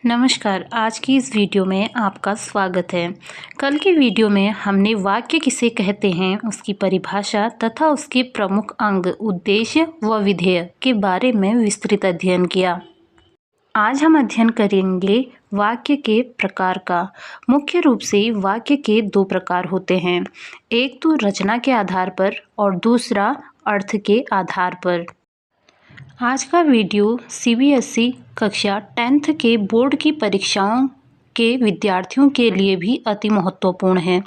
नमस्कार। आज की इस वीडियो में आपका स्वागत है। कल की वीडियो में हमने वाक्य किसे कहते हैं, उसकी परिभाषा तथा उसके प्रमुख अंग, उद्देश्य व विधेय के बारे में विस्तृत अध्ययन किया। आज हम अध्ययन करेंगे वाक्य के प्रकार का। मुख्य रूप से वाक्य के दो प्रकार होते हैं, एक तो रचना के आधार पर और दूसरा अर्थ के आधार पर। आज का वीडियो सीबीएसई कक्षा 10th के बोर्ड की परीक्षाओं के विद्यार्थियों के लिए भी अति महत्वपूर्ण है,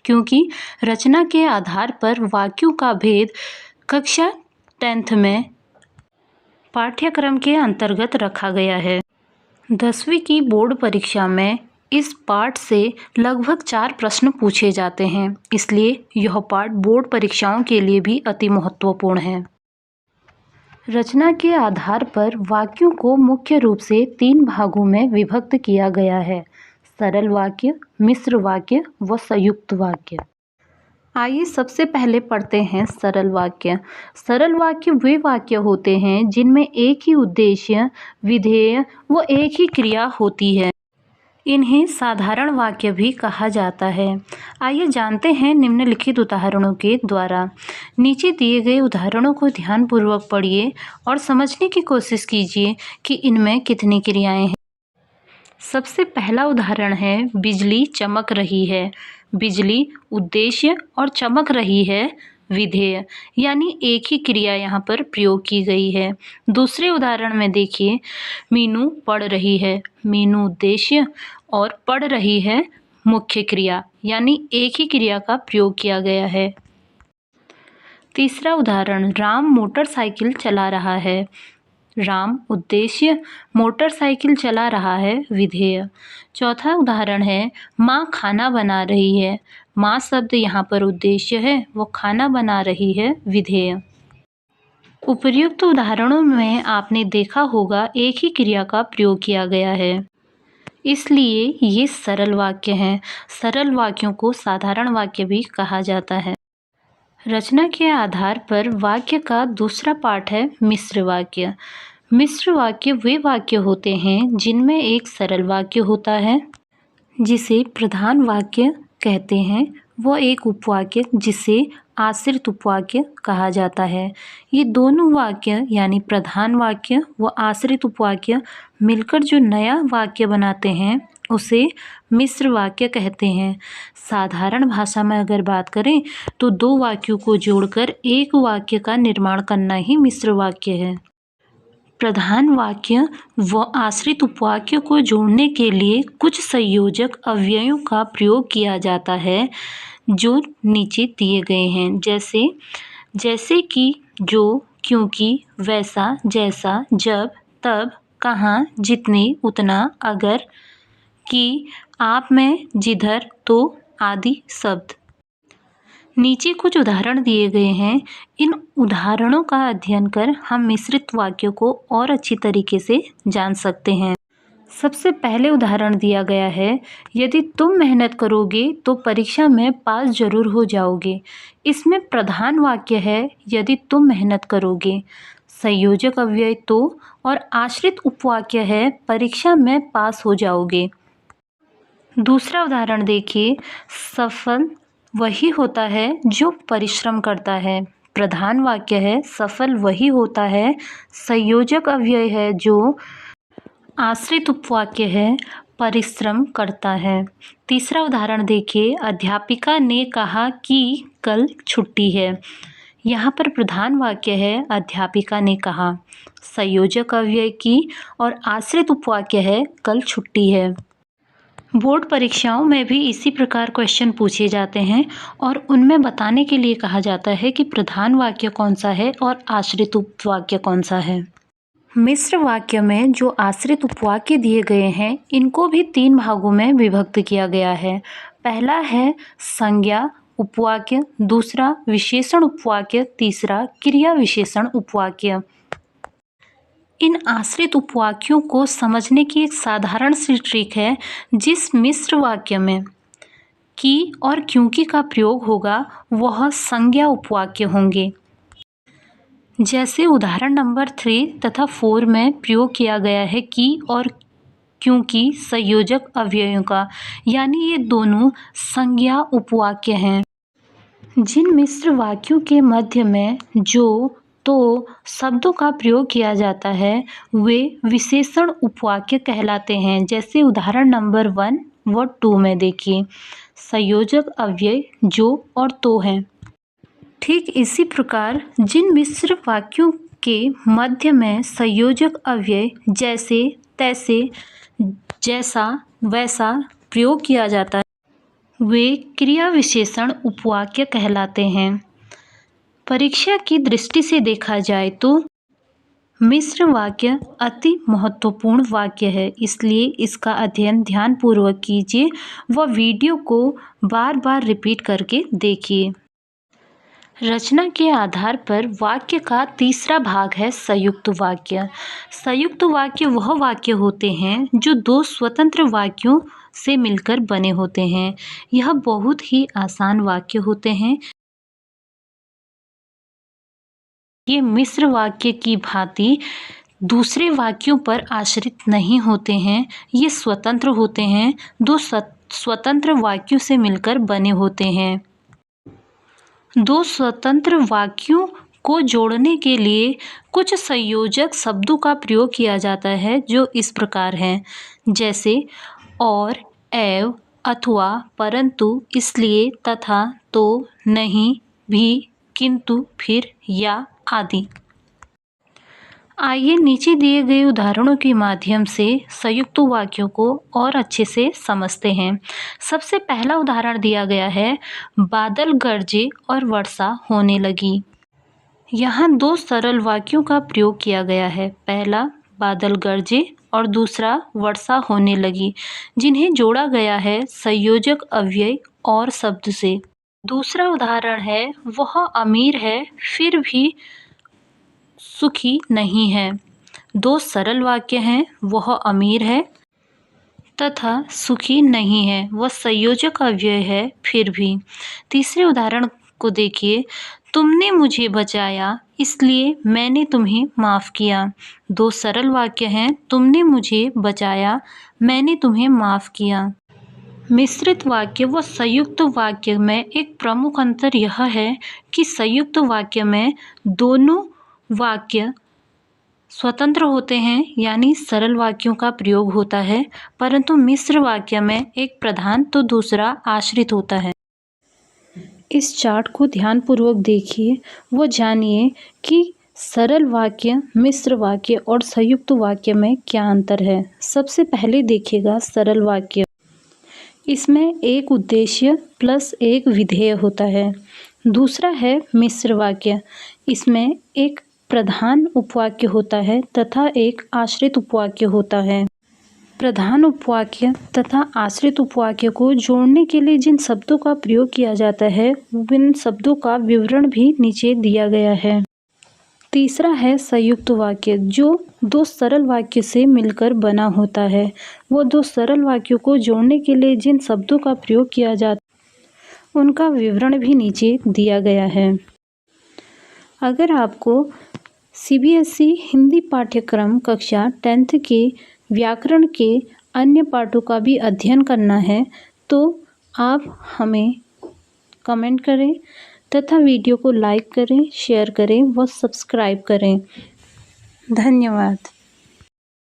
क्योंकि रचना के आधार पर वाक्यों का भेद कक्षा 10th में पाठ्यक्रम के अंतर्गत रखा गया है। 10वीं की बोर्ड परीक्षा में इस पाठ से लगभग 4 प्रश्न पूछे जाते हैं, इसलिए यह पाठ बोर्ड परीक्षाओं के लिए भी अति महत्वपूर्ण है। रचना के आधार पर वाक्यों को मुख्य रूप से 3 भागों में विभक्त किया गया है, सरल वाक्य, मिश्र वाक्य व संयुक्त वाक्य। आइए सबसे पहले पढ़ते हैं सरल वाक्य। सरल वाक्य वे वाक्य होते हैं जिनमें एक ही उद्देश्य, विधेय व एक ही क्रिया होती है। इन्हें साधारण वाक्य भी कहा जाता है। आइए जानते हैं निम्नलिखित उदाहरणों के द्वारा। नीचे दिए गए उदाहरणों को ध्यानपूर्वक पढ़िए और समझने की कोशिश कीजिए कि इनमें कितनी क्रियाएं हैं। सबसे पहला उदाहरण है, बिजली चमक रही है। बिजली उद्देश्य और चमक रही है विधेय, यानी एक ही क्रिया यहाँ पर प्रयोग की गई है। दूसरे उदाहरण में देखिए, मीनू पढ़ रही है। मीनू उद्देश्य और पढ़ रही है मुख्य क्रिया, यानी एक ही क्रिया का प्रयोग किया गया है। तीसरा उदाहरण, राम मोटरसाइकिल चला रहा है। राम उद्देश्य, मोटरसाइकिल चला रहा है विधेय। चौथा उदाहरण है, माँ खाना बना रही है। माँ शब्द यहाँ पर उद्देश्य है, वो खाना बना रही है विधेय। उपर्युक्त उदाहरणों में आपने देखा होगा एक ही क्रिया का प्रयोग किया गया है, इसलिए ये सरल वाक्य हैं। सरल वाक्यों को साधारण वाक्य भी कहा जाता है। रचना के आधार पर वाक्य का दूसरा पार्ट है मिश्र वाक्य। मिश्र वाक्य वे वाक्य होते हैं जिनमें एक सरल वाक्य होता है जिसे प्रधान वाक्य कहते हैं, वो एक उपवाक्य जिसे आश्रित उपवाक्य कहा जाता है। ये दोनों वाक्य यानी प्रधान वाक्य व आश्रित उपवाक्य मिलकर जो नया वाक्य बनाते हैं उसे मिश्र वाक्य कहते हैं। साधारण भाषा में अगर बात करें तो दो वाक्यों को जोड़कर एक वाक्य का निर्माण करना ही मिश्र वाक्य है। प्रधान वाक्य व आश्रित उपवाक्य को जोड़ने के लिए कुछ संयोजक अव्ययों का प्रयोग किया जाता है जो नीचे दिए गए हैं, जैसे कि, जो, क्योंकि, वैसा, जैसा, जब, तब, कहाँ, जितने, उतना, अगर, कि, आप में, जिधर, तो आदि शब्द। नीचे कुछ उदाहरण दिए गए हैं। इन उदाहरणों का अध्ययन कर हम मिश्रित वाक्यों को और अच्छी तरीके से जान सकते हैं। सबसे पहले उदाहरण दिया गया है, यदि तुम मेहनत करोगे तो परीक्षा में पास जरूर हो जाओगे। इसमें प्रधान वाक्य है यदि तुम मेहनत करोगे, संयोजक अव्यय तो और आश्रित उपवाक्य है परीक्षा में पास हो जाओगे। दूसरा उदाहरण देखिए, सफल वही होता है जो परिश्रम करता है। प्रधान वाक्य है सफल वही होता है, संयोजक अव्यय है जो आश्रित उपवाक्य है परिश्रम करता है। तीसरा उदाहरण देखिए, अध्यापिका ने कहा कि कल छुट्टी है। यहाँ पर प्रधान वाक्य है अध्यापिका ने कहा, संयोजक अव्यय की और आश्रित उपवाक्य है कल छुट्टी है। बोर्ड परीक्षाओं में भी इसी प्रकार क्वेश्चन पूछे जाते हैं और उनमें बताने के लिए कहा जाता है कि प्रधान वाक्य कौन सा है और आश्रित उपवाक्य कौन सा है। मिश्र वाक्य में जो आश्रित उपवाक्य दिए गए हैं इनको भी 3 भागों में विभक्त किया गया है। पहला है संज्ञा उपवाक्य, दूसरा विशेषण उपवाक्य, तीसरा क्रिया विशेषण उपवाक्य। इन आश्रित उपवाक्यों को समझने की एक साधारण सी ट्रिक है, जिस मिश्र वाक्य में कि और क्योंकि का प्रयोग होगा वह संज्ञा उपवाक्य होंगे। जैसे उदाहरण नंबर 3 तथा 4 में प्रयोग किया गया है कि और क्योंकि संयोजक अव्ययों का, यानी ये दोनों संज्ञा उपवाक्य हैं। जिन मिश्र वाक्यों के मध्य में जो, तो शब्दों का प्रयोग किया जाता है वे विशेषण उपवाक्य कहलाते हैं। जैसे उदाहरण नंबर 1 व 2 में देखिए, संयोजक अव्यय जो और तो हैं। ठीक इसी प्रकार जिन मिश्र वाक्यों के मध्य में संयोजक अव्यय जैसे, तैसे, जैसा, वैसा प्रयोग किया जाता है वे क्रिया विशेषण उपवाक्य कहलाते हैं। परीक्षा की दृष्टि से देखा जाए तो मिश्र वाक्य अति महत्वपूर्ण वाक्य है, इसलिए इसका अध्ययन ध्यानपूर्वक कीजिए व वीडियो को बार बार रिपीट करके देखिए। रचना के आधार पर वाक्य का तीसरा भाग है संयुक्त वाक्य। संयुक्त वाक्य वह वाक्य होते हैं जो दो स्वतंत्र वाक्यों से मिलकर बने होते हैं। यह बहुत ही आसान वाक्य होते हैं। ये मिश्र वाक्य की भांति दूसरे वाक्यों पर आश्रित नहीं होते हैं। ये स्वतंत्र होते हैं, दो स्वतंत्र वाक्यों से मिलकर बने होते हैं। दो स्वतंत्र वाक्यों को जोड़ने के लिए कुछ संयोजक शब्दों का प्रयोग किया जाता है जो इस प्रकार हैं, जैसे और, एवं, अथवा, परंतु, इसलिए, तथा, तो, नहीं, भी, किंतु, फिर, या आदि। आइए नीचे दिए गए उदाहरणों के माध्यम से संयुक्त वाक्यों को और अच्छे से समझते हैं। सबसे पहला उदाहरण दिया गया है, बादल गरजे और वर्षा होने लगी। यहाँ दो सरल वाक्यों का प्रयोग किया गया है। पहला बादल गरजे और दूसरा वर्षा होने लगी, जिन्हें जोड़ा गया है संयोजक अव्यय और शब्द से। दूसरा उदाहरण है, वह अमीर है फिर भी सुखी नहीं है। दो सरल वाक्य हैं, वह अमीर है तथा सुखी नहीं है, वह संयोजक अव्यय है फिर भी। तीसरे उदाहरण को देखिए, तुमने मुझे बचाया इसलिए मैंने तुम्हें माफ़ किया। दो सरल वाक्य हैं, तुमने मुझे बचाया, मैंने तुम्हें माफ़ किया। मिश्रित वाक्य व संयुक्त वाक्य में एक प्रमुख अंतर यह है कि संयुक्त वाक्य में दोनों वाक्य स्वतंत्र होते हैं, यानी सरल वाक्यों का प्रयोग होता है, परंतु मिश्र वाक्य में एक प्रधान तो दूसरा आश्रित होता है। इस चार्ट को ध्यानपूर्वक देखिए व जानिए कि सरल वाक्य, मिश्र वाक्य और संयुक्त वाक्य में क्या अंतर है। सबसे पहले देखिएगा सरल वाक्य। इसमें एक उद्देश्य प्लस एक विधेय होता है। दूसरा है मिश्र वाक्य। इसमें एक प्रधान उपवाक्य होता है तथा एक आश्रित उपवाक्य होता है। प्रधान उपवाक्य तथा आश्रित उपवाक्य को जोड़ने के लिए जिन शब्दों का प्रयोग किया जाता है उन शब्दों का विवरण भी नीचे दिया गया है। तीसरा है संयुक्त वाक्य, जो दो सरल वाक्य से मिलकर बना होता है। वो दो सरल वाक्यों को जोड़ने के लिए जिन शब्दों का प्रयोग किया जाता उनका विवरण भी नीचे दिया गया है। अगर आपको CBSE हिंदी पाठ्यक्रम कक्षा 10th के व्याकरण के अन्य पाठों का भी अध्ययन करना है तो आप हमें कमेंट करें तथा वीडियो को लाइक करें, शेयर करें व सब्सक्राइब करें। धन्यवाद।